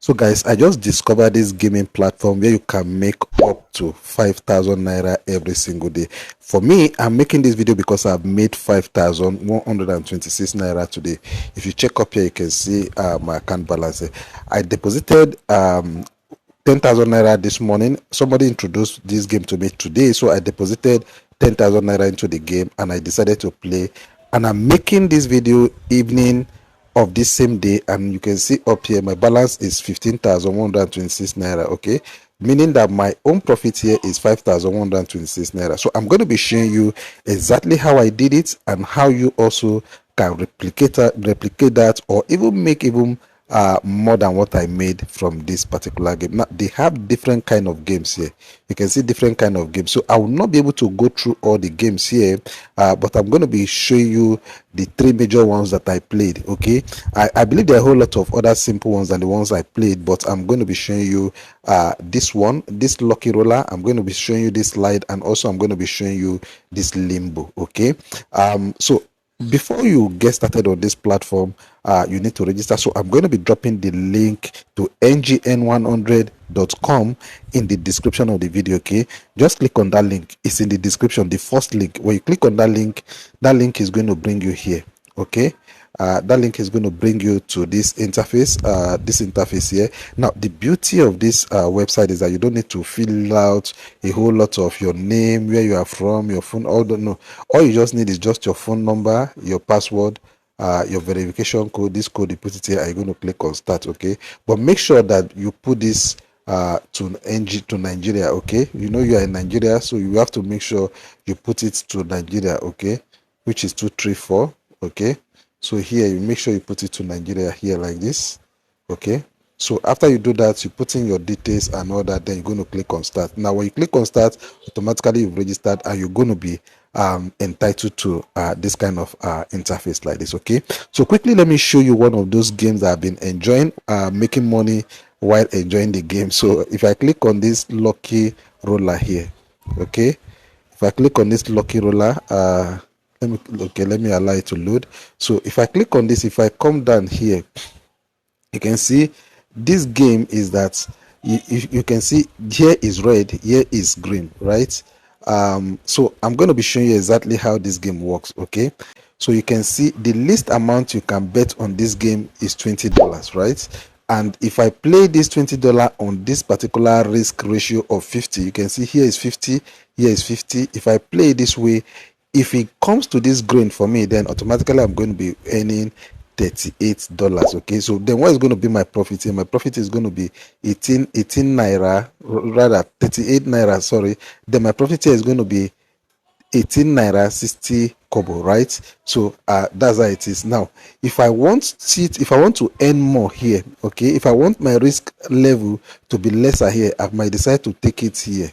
So guys, I just discovered this gaming platform where you can make up to 5,000 naira every single day. For me, I'm making this video because I've made 5,126 naira today. If you check up here, you can see my account balance. I deposited 10,000 naira this morning. Somebody introduced this game to me today, so I deposited 10,000 naira into the game and I decided to play. And I'm making this video evening of this same day, and you can see up here my balance is 15,126 naira. Okay, meaning that my own profit here is 5,126 naira. So I'm going to be showing you exactly how I did it and how you also can replicate that, or even make even more than what I made from this particular game. Now they have different kind of games here. You can see different kind of games, so I will not be able to go through all the games here, but I'm going to be showing you the three major ones that I played. Okay, I believe there are a whole lot of other simple ones than the ones I played, but I'm going to be showing you this one, this lucky roller. I'm going to be showing you this slide, and also I'm going to be showing you this limbo. Okay, so before you get started on this platform, you need to register. So I'm going to be dropping the link to ngn100.com in the description of the video. Okay, just click on that link. It's in the description, the first link. When you click on that link is going to bring you here. Okay, that link is going to bring you to this interface here. Now the beauty of this website is that you don't need to fill out a whole lot of your name, where you are from, your phone. All you just need is just your phone number, your password, your verification code. This code, you put it here, are you going to click on start? Okay, but make sure that you put this to Nigeria. Okay, you know you are in Nigeria, so you have to make sure you put it to Nigeria. Okay, which is 234. Okay, so here you make sure you put it to Nigeria here like this. Okay, so after you do that, you put in your details and all that, then you're going to click on start. Now when you click on start, automatically you've registered and you're going to be entitled to this kind of interface like this. Okay, so quickly let me show you one of those games that I've been enjoying, making money while enjoying the game. So if I click on this lucky roller here, okay, if I click on this lucky roller, let me allow it to load. So if I click on this, if I come down here, you can see this game is that you can see here is red, here is green, right? So I'm going to be showing you exactly how this game works. Okay, so you can see the least amount you can bet on this game is $20, right? And if I play this $20 on this particular risk ratio of 50, you can see here is 50, here is 50. If I play this way, if it comes to this green for me, then automatically I'm going to be earning $38. Okay, so then what is going to be my profit here? My profit is going to be 18 naira, rather 38 naira, sorry. Then my profit here is going to be 18 naira 60 kobo, right? So that's how it is. Now if I want to earn more here, okay, if I want my risk level to be lesser here, I might decide to take it here.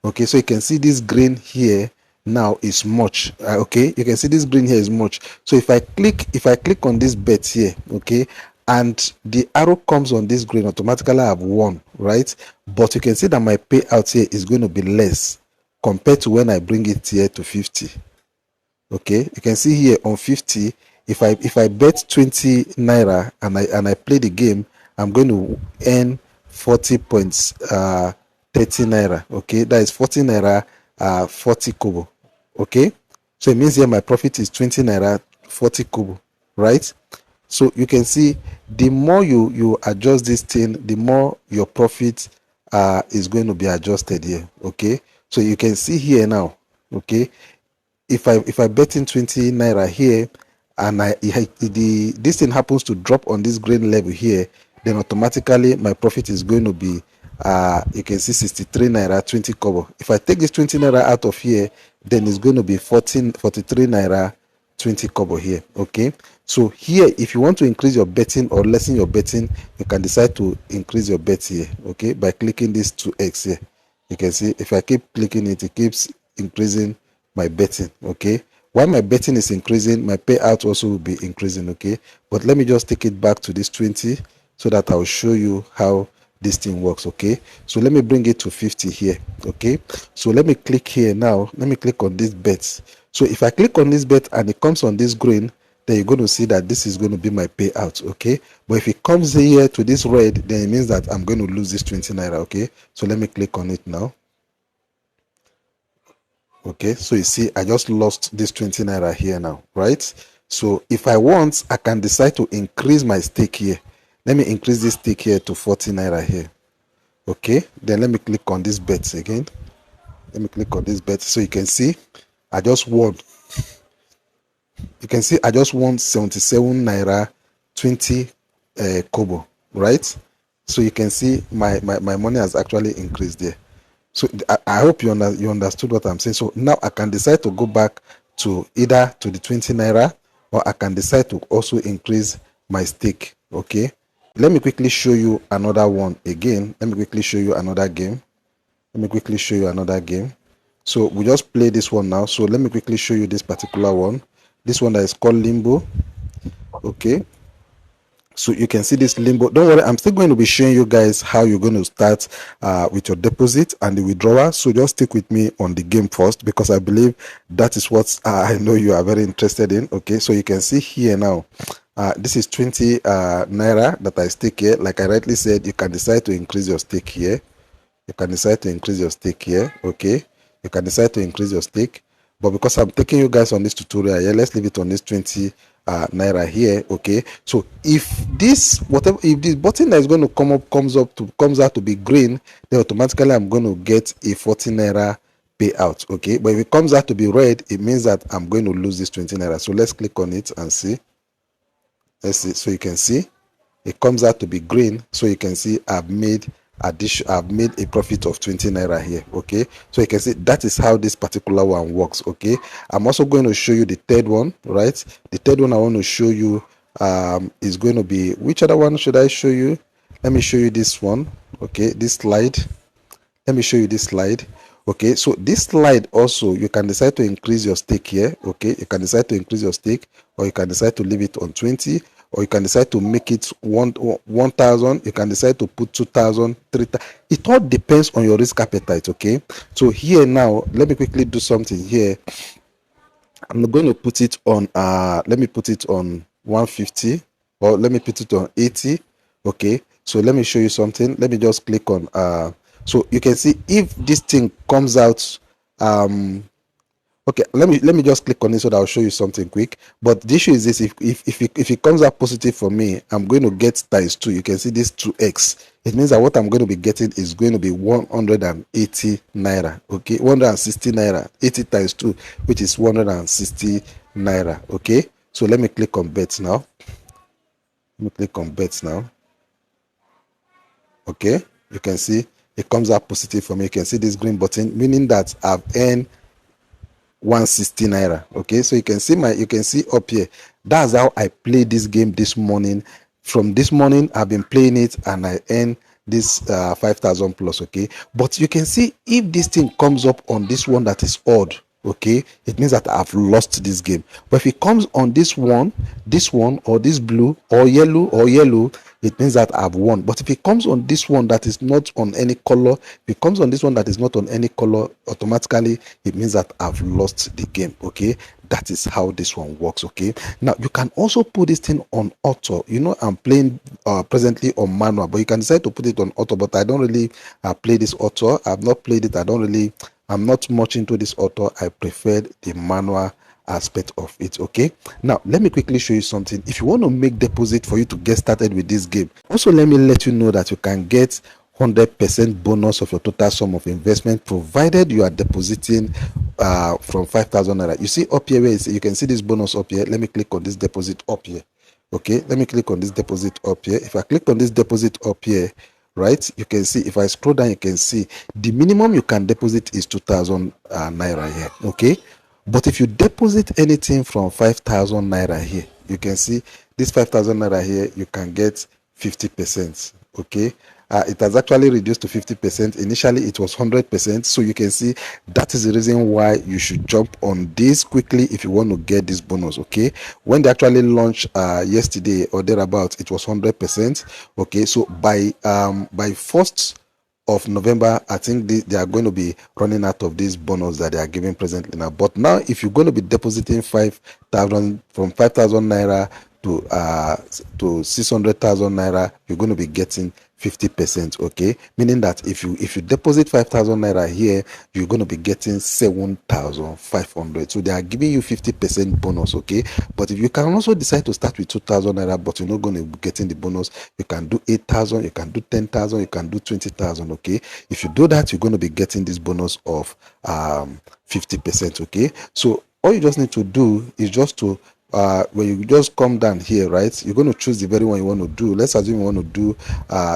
Okay, so you can see this green here now is much. Okay, you can see this green here is much. So if I click on this bet here, okay, and the arrow comes on this green, automatically I have won, right? But you can see that my payout here is going to be less compared to when I bring it here to 50. Okay, you can see here on 50, if I bet 20 naira and I play the game, I'm going to earn 40.30 naira. Okay, that is 40 naira 40 kobo. Okay, so it means here my profit is 20 naira 40 kobo, right? So you can see the more you adjust this thing, the more your profit is going to be adjusted here. Okay, so you can see here now. Okay, if I bet in 20 naira here and this thing happens to drop on this green level here, then automatically my profit is going to be you can see 63 naira 20 kobo. If I take this 20 naira out of here, then it's going to be 43 naira 20 kobo here. Okay, so here if you want to increase your betting or lessen your betting, you can decide to increase your bet here, okay, by clicking this 2x here. You can see if I keep clicking it, it keeps increasing my betting. Okay, while my betting is increasing, my payout also will be increasing. Okay, but let me just take it back to this 20 so that I'll show you how this thing works. Okay, so let me bring it to 50 here. Okay, so let me click here now. Let me click on this bet. So if I click on this bet and it comes on this green, then you're going to see that this is going to be my payout. Okay, but if it comes here to this red, then it means that I'm going to lose this 20 naira. Okay, so let me click on it now. Okay, so you see I just lost this 20 naira here now, right? So if I want, I can decide to increase my stake here. Let me increase this stake here to 40 naira here. Okay, then let me click on this bet again. Let me click on this bet, so you can see I just won. You can see I just won 77 naira 20 kobo, right? So you can see my money has actually increased there. So I hope you understood what I'm saying. So now I can decide to go back to either to the 20 naira, or I can decide to also increase my stake. Okay, let me quickly show you another one again. Let me quickly show you another game. Let me quickly show you another game. So we just play this one now. So let me quickly show you this particular one. This one that is called Limbo. Okay, so you can see this Limbo. Don't worry, I'm still going to be showing you guys how you're going to start with your deposit and the withdrawal. So just stick with me on the game first, because I believe that is what I know you are very interested in. Okay, so you can see here now, this is 20 naira that I stake here. Like I rightly said, you can decide to increase your stake here. You can decide to increase your stake here. Okay, you can decide to increase your stake, but because I'm taking you guys on this tutorial here, let's leave it on this 20 naira here. Okay, so if this button that is going to comes out to be green, then automatically I'm going to get a 40 naira payout. Okay, but if it comes out to be red, it means that I'm going to lose this 20 naira. So let's click on it and see. Let's see. So you can see it comes out to be green, so you can see I've made a profit of 20 naira here. Okay, so you can see that is how this particular one works. Okay, I'm also going to show you the third one, right? The third one I want to show you is going to be, which other one should I show you? Let me show you this one. Okay, this slide. Let me show you this slide. Okay, so this slide also, you can decide to increase your stake here. Okay, you can decide to increase your stake, or you can decide to leave it on 20, or you can decide to make it 1,000. You can decide to put 2,000, 3,000. It all depends on your risk appetite. Okay, so here now, let me quickly do something here. I'm going to put it on let me put it on 150, or let me put it on 80. Okay, so let me show you something. Let me just click on so you can see if this thing comes out okay, let me just click on it so that I'll show you something quick. But the issue is this: if it comes out positive for me, I'm going to get times 2. You can see this 2x. It means that what I'm going to be getting is going to be 180 naira. Okay, 160 naira. 80 times 2, which is 160 naira. Okay, so let me click on bets now. Let me click on bets now. Okay, you can see it comes out positive for me. You can see this green button, meaning that I've earned 160 naira. Okay, so you can see up here, that's how I played this game this morning. From this morning I've been playing it, and I earn this 5,000 plus. Okay, but you can see if this thing comes up on this one that is odd, okay, it means that I've lost this game. But if it comes on this one, or this blue or yellow, it means that I've won. But if it comes on this one that is not on any color, automatically it means that I've lost the game. Okay, that is how this one works. Okay, now you can also put this thing on auto. You know, I'm playing presently on manual, but you can decide to put it on auto. But I don't really play this auto. I've not played it. I'm not much into this auto. I preferred the manual aspect of it. Okay, now let me quickly show you something. If you want to make deposit for you to get started with this game, also let me let you know that you can get 100% bonus of your total sum of investment, provided you are depositing from 5,000 naira. You see up here where you can see this bonus up here. Let me click on this deposit up here. Okay, let me click on this deposit up here. If I click on this deposit up here, right, you can see, if I scroll down, you can see the minimum you can deposit is 2,000 naira here. Okay, but if you deposit anything from 5,000 naira here, you can see this 5,000 naira here, you can get 50%. Okay, it has actually reduced to 50%. Initially it was 100%. So you can see that is the reason why you should jump on this quickly if you want to get this bonus. Okay, when they actually launched yesterday or thereabout, it was 100%. Okay, so by 1st of November, I think they are going to be running out of this bonus that they are giving presently now. But now, if you're going to be depositing 5,000 from 5,000 naira to 600,000 naira, you're going to be getting 50%. Okay, meaning that if you deposit 5,000 naira here, you're going to be getting 7,500. So they are giving you 50% bonus. Okay, but if you can also decide to start with 2,000 naira, but you're not going to be getting the bonus, you can do 8,000, you can do 10,000, you can do 20,000. Okay, if you do that, you're going to be getting this bonus of 50%. Okay, so all you just need to do is just to when you just come down here, right, you're going to choose the very one you want to do. Let's assume you want to do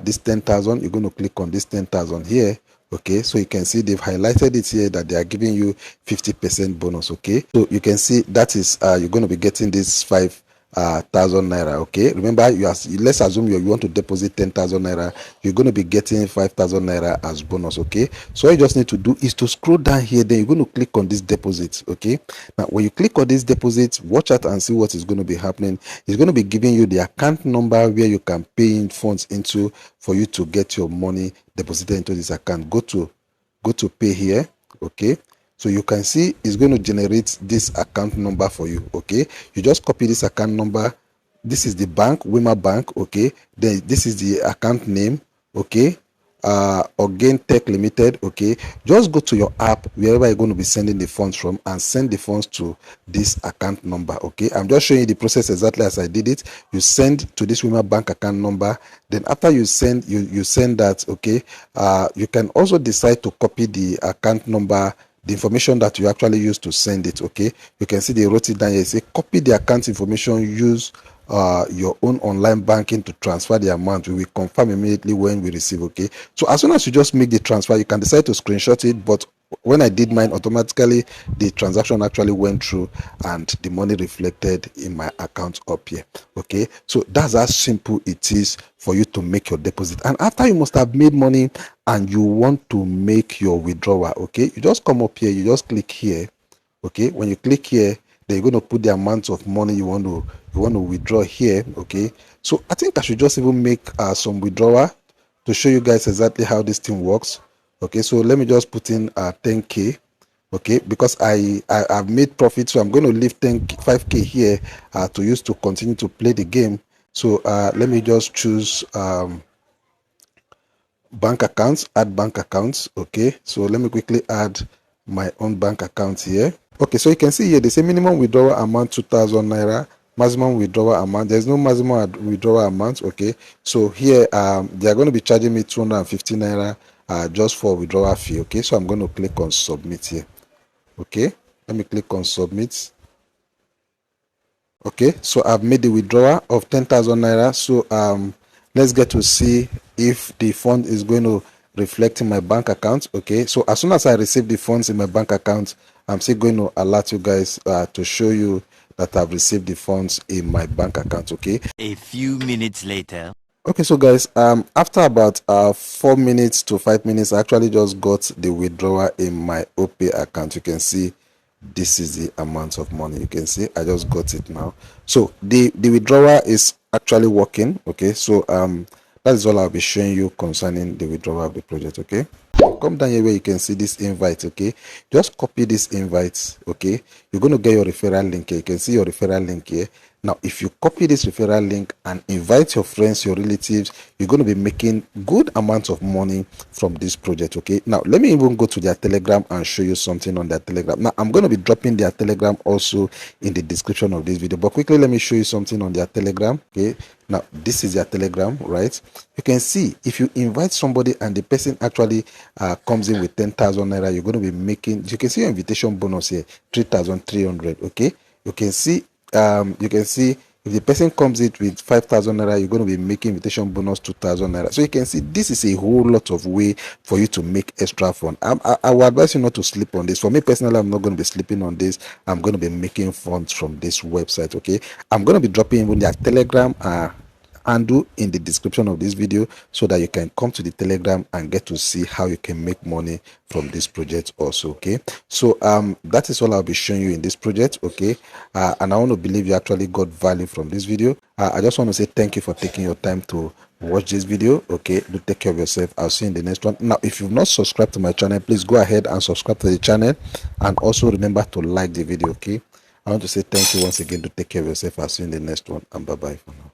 this 10,000. You're going to click on this 10,000 here. Okay, so you can see they've highlighted it here that they are giving you 50% bonus. Okay, so you can see that is you're going to be getting this 5,000 naira. Okay, remember, let's assume you want to deposit 10,000 naira, you're going to be getting 5,000 naira as bonus. Okay, so all you just need to do is to scroll down here, then you're going to click on this deposit. Okay, now when you click on this deposit, watch out and see what is going to be happening. It's going to be giving you the account number where you can pay in funds into for you to get your money deposited into this account. Go to pay here. Okay, so you can see it's going to generate this account number for you. Okay, you just copy this account number. This is the bank, Wema Bank. Okay, then this is the account name. Okay, Again Tech Limited. Okay, just go to your app wherever you're going to be sending the funds from and send the funds to this account number. Okay, I'm just showing you the process exactly as I did it. You send to this Wema Bank account number, then after you send you send that. Okay, you can also decide to copy the account number, the information that you actually use to send it. Okay, you can see they wrote it down here. Say copy the account information, use your own online banking to transfer the amount. We will confirm immediately when we receive. Okay, so as soon as you just make the transfer, you can decide to screenshot it, but when I did mine, automatically the transaction actually went through and the money reflected in my account up here. Okay, so that's how simple it is for you to make your deposit. And after you must have made money and you want to make your withdrawal, okay, you just come up here, you just click here. Okay, when you click here, then you're going to put the amount of money you want to withdraw here. Okay, so I think I should just even make some withdrawal to show you guys exactly how this thing works. Okay, so let me just put in 10k. Okay, because I've made profit, so I'm going to leave 5k here to use to continue to play the game. So let me just choose bank accounts, add bank accounts. Okay, so let me quickly add my own bank account here. Okay, so you can see here they say minimum withdrawal amount 2,000 naira, maximum withdrawal amount. There's no maximum withdrawal amount. Okay, so here they are going to be charging me 250 naira just for withdrawal fee. Okay, so I'm going to click on submit here. Okay, let me click on submit. Okay, so I've made the withdrawal of 10,000 naira. So let's get to see if the fund is going to reflect in my bank account. Okay, so as soon as I receive the funds in my bank account, I'm still going to alert you guys to show you that I've received the funds in my bank account. Okay, a few minutes later. Okay, so guys, after about 4 minutes to 5 minutes, I actually just got the withdrawal in my OP account. You can see this is the amount of money. You can see I just got it now. So the withdrawal is actually working. Okay, so that is all I'll be showing you concerning the withdrawal of the project. Okay, come down here where you can see this invite. Okay, just copy this invite. Okay, you're going to get your referral link here. You can see your referral link here. Now, if you copy this referral link and invite your friends, your relatives, you're going to be making good amounts of money from this project. Okay, now let me even go to their Telegram and show you something on their Telegram. Now, I'm going to be dropping their Telegram also in the description of this video, but quickly let me show you something on their Telegram. Okay, now this is their Telegram, right? You can see if you invite somebody and the person actually comes in with 10,000 naira, you're going to be making, you can see your invitation bonus here, 3,300. Okay, you can see if the person comes in with 5,000 naira, you're going to be making invitation bonus 2,000 naira. So you can see this is a whole lot of way for you to make extra fun. I will advise you not to sleep on this. For me personally, I'm not going to be sleeping on this. I'm going to be making funds from this website. Okay, I'm going to be dropping even their Telegram handle in the description of this video, so that you can come to the Telegram and get to see how you can make money from this project also. Okay, so that is all I'll be showing you in this project. Okay, and I want to believe you actually got value from this video. I just want to say thank you for taking your time to watch this video. Okay, do take care of yourself. I'll see you in the next one. Now, if you've not subscribed to my channel, please go ahead and subscribe to the channel, and also remember to like the video. Okay, I want to say thank you once again. To take care of yourself. I'll see you in the next one, and bye bye for now.